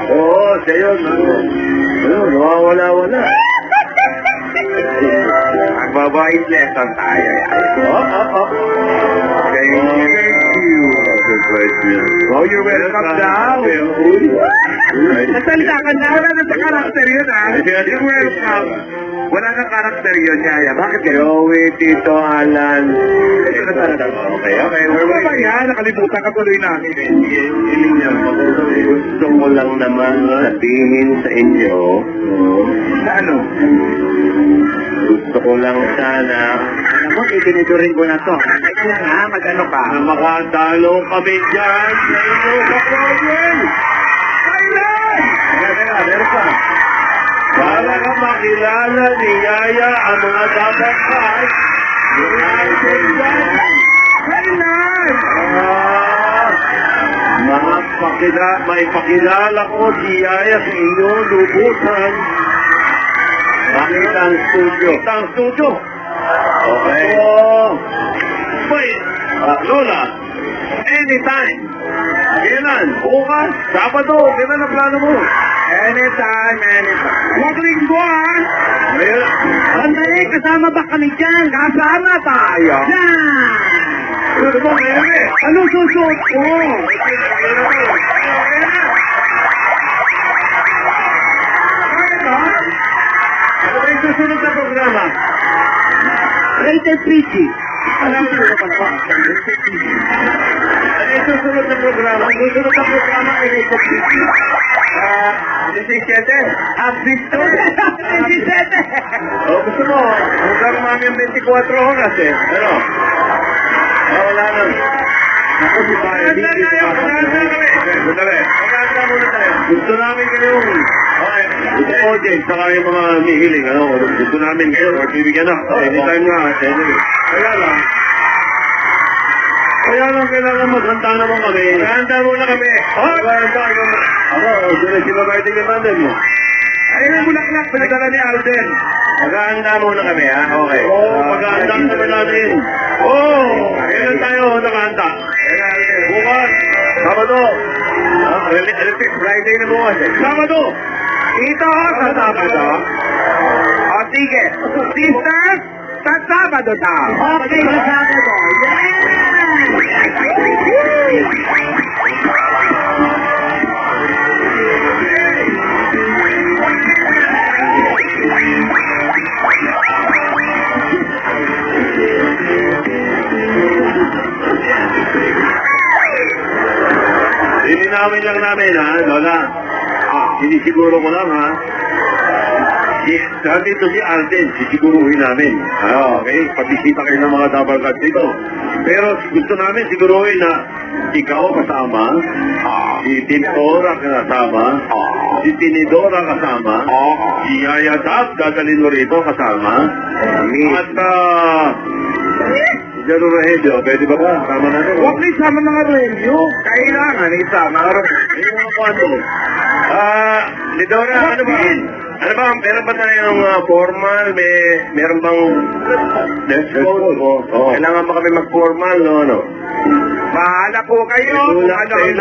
Oo, siya yun. Nawawala-wala. Magbabait lesson tayo. Thank you. Oh, you're welcome down. Nasalita ka na, wala na sa karakter yun ah. You're welcome. Wala na karakter yun, Yaya. Bakit kayo? Joey, Tito, Alan. Okay. Ano ba yan? Nakalimutan ka tuloy namin. Hiling niya, gusto ko lang naman sabihin sa inyo. Sa ano? Gusto ko lang sana Alam mo, itinidurin ko na to. Kaya lang ha, mag-ano ka? na makatalo kami dyan sa inyo sa Crowell. Ayun! Meron pa. Para ka makilala ni Yaya ang mga dapat kahit United dyan. Kailan? May pakilala ko si Yaya sa inyo, lubusan. Bakit ang studio? Okay. Wait, Lola, anytime. Kailan? Bukas? Sabado? Kailan ang plano mo? Anytime. Huwag linggo ha? Ngayon. Sandali, kasama ba kami dyan? Kasama tayo. Yan! Ano mo ngayon eh? Ano susuot ko? Ano ba yung susunod na programa? Rated PG. Ano yung susunod na programa? Susunod na programa ay Rated PG. 17? Abito. 17. Gusto mo, huwag namin yung 24 oras eh. Ano? Wala na. Ako si Bayo. Maganda muna tayo. Gusto namin kayong audience, saka yung mga mihiling. Gusto namin kayo. Bibigyan na. Anytime nga. Kaya lang kailangan maghanda naman kami. Maghanda muna kami. Maghanda muna. Doon si Babarting yung bandal mo. Ayun ang bulaklak, pinadala ni Alden. Maghahanda muna kami, ha? Okay. Maghahanda naman natin. Kailan tayo nakahanda? Bukas. Sabado. Electric Friday na bukas eh. Sabado. Ito, sa Sabado. O, sige. Sisters, sa Sabado daw. Okay, sa Sabado. Yeah! Linawin lang namin, ha, Lola. Sinisiguro ko lang, ha. Sabi ito si Alden, sisiguruhin namin. Okay, pagbisita kayo ng mga dabarkat dito. Pero gusto namin siguruhin na ikaw kasama, si Tintora kasama, si Tinidora kasama, si Yaya Dab, dadalhin mo rito kasama, at Jero Rogelio, pwede ba ba? Sama natin. Huwag na isama mga Rogelio. Kailangan isama. Yung mga kwento. Lidora, ano ba? Ano ba? Meron ba tayong formal? Meron bang dress code? Kailangan ba kami mag-formal? No, ano? Bahala po kayo. Ano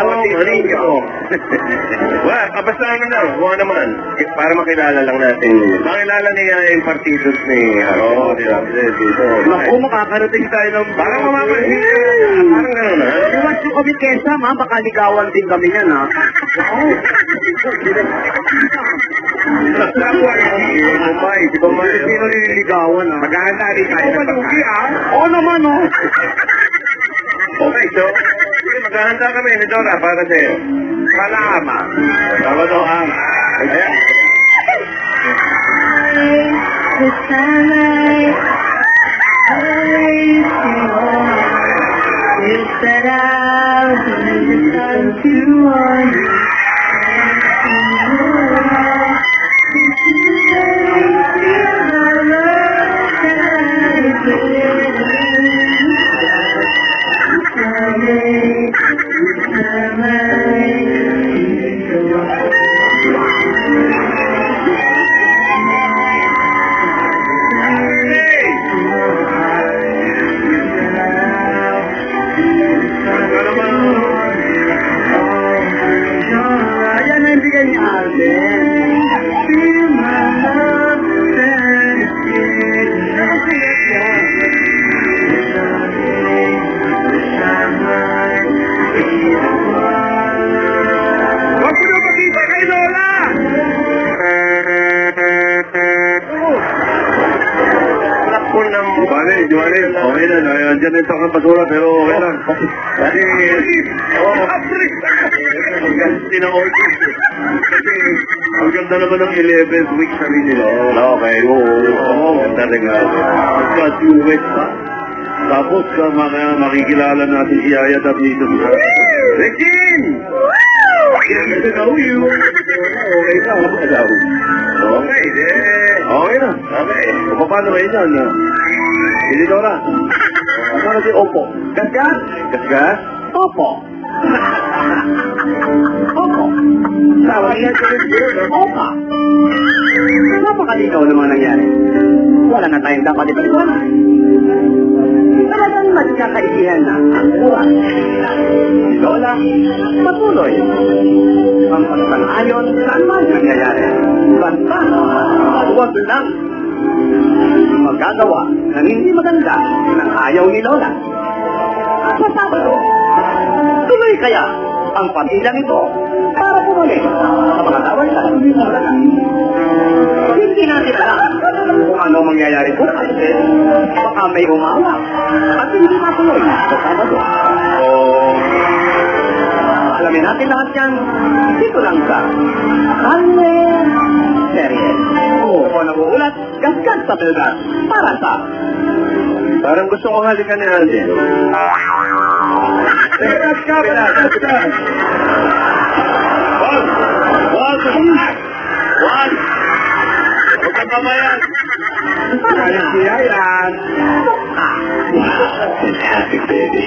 ang ninyo? Basta ano lang. Huwag naman. Para makilala lang natin. Makilala niya yung partidos ni Naku, makakarating tayo ng... Parang mamapansin. Parang gano'n, ha? Iwas yung kami kesa, ma. Baka ligawan din kami yan, ha? Di ba may Sino nililigawan, ha? Maghahanda rin tayo ng pagkain. Oo naman, oh. Okay, so, maghahanda kami ni Dora para sa'yo. Palama. Tama to, ang. Ayan. Ayan na yung bigay ni Alden. Huwag ko na makita kay Lola! Juanes, okay na. Nandiyan na ito ang basura, pero okay lang. Kasi, tina-order. Kasi, ang ganda naman ng 11th week sa nila. Okay, oo. Ganda rin nga. Pagka 2 weeks pa. Tapos, makikilala natin si Yaya Dab dito. Regine! Kasi na you. Okay na, okay, okay na. Okay. Paano ba yun yan? Hindi daw na. Ano si Opo? Gasgas? Gasgas? Opo. Opo. Tawag niya si Opo. Napakalinaw naman nangyari. Wala na tayong dapat ipaliwanag. Talagang magkakaibigan na ang dalawa. Si Lola, patuloy. Ang pagpanayon saan man nangyayari. Basta, huwag lang magagawa ng hindi maganda ng ayaw ni Lola. Sa Sabado, tuloy kaya ang pamilyang ito para bumalik sa mga kawalan ni Lola. Hindi natin alam kung ano mangyayari bukas. Baka may umawa at hindi matuloy sa Sabado. Alamin natin lahat yan dito lang sa Kanwe Serye. O nag-uulat, gasgas sa Belgas para sa... Parang gusto ko halikan ni Alden. Gasgas ka ba? Gasgas! Wag! Wag! Wag! Huwag kang kamayan! Parang siya yan. Happy baby.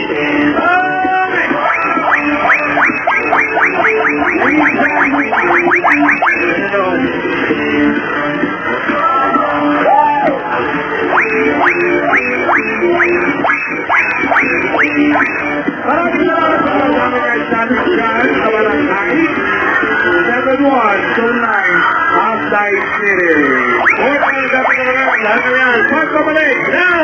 Maraming salamat sa mga kahit saan sa barangay 7129 Pasay City. Okay, dapat na lang. Lahat na yan. Pagpabalik! Now!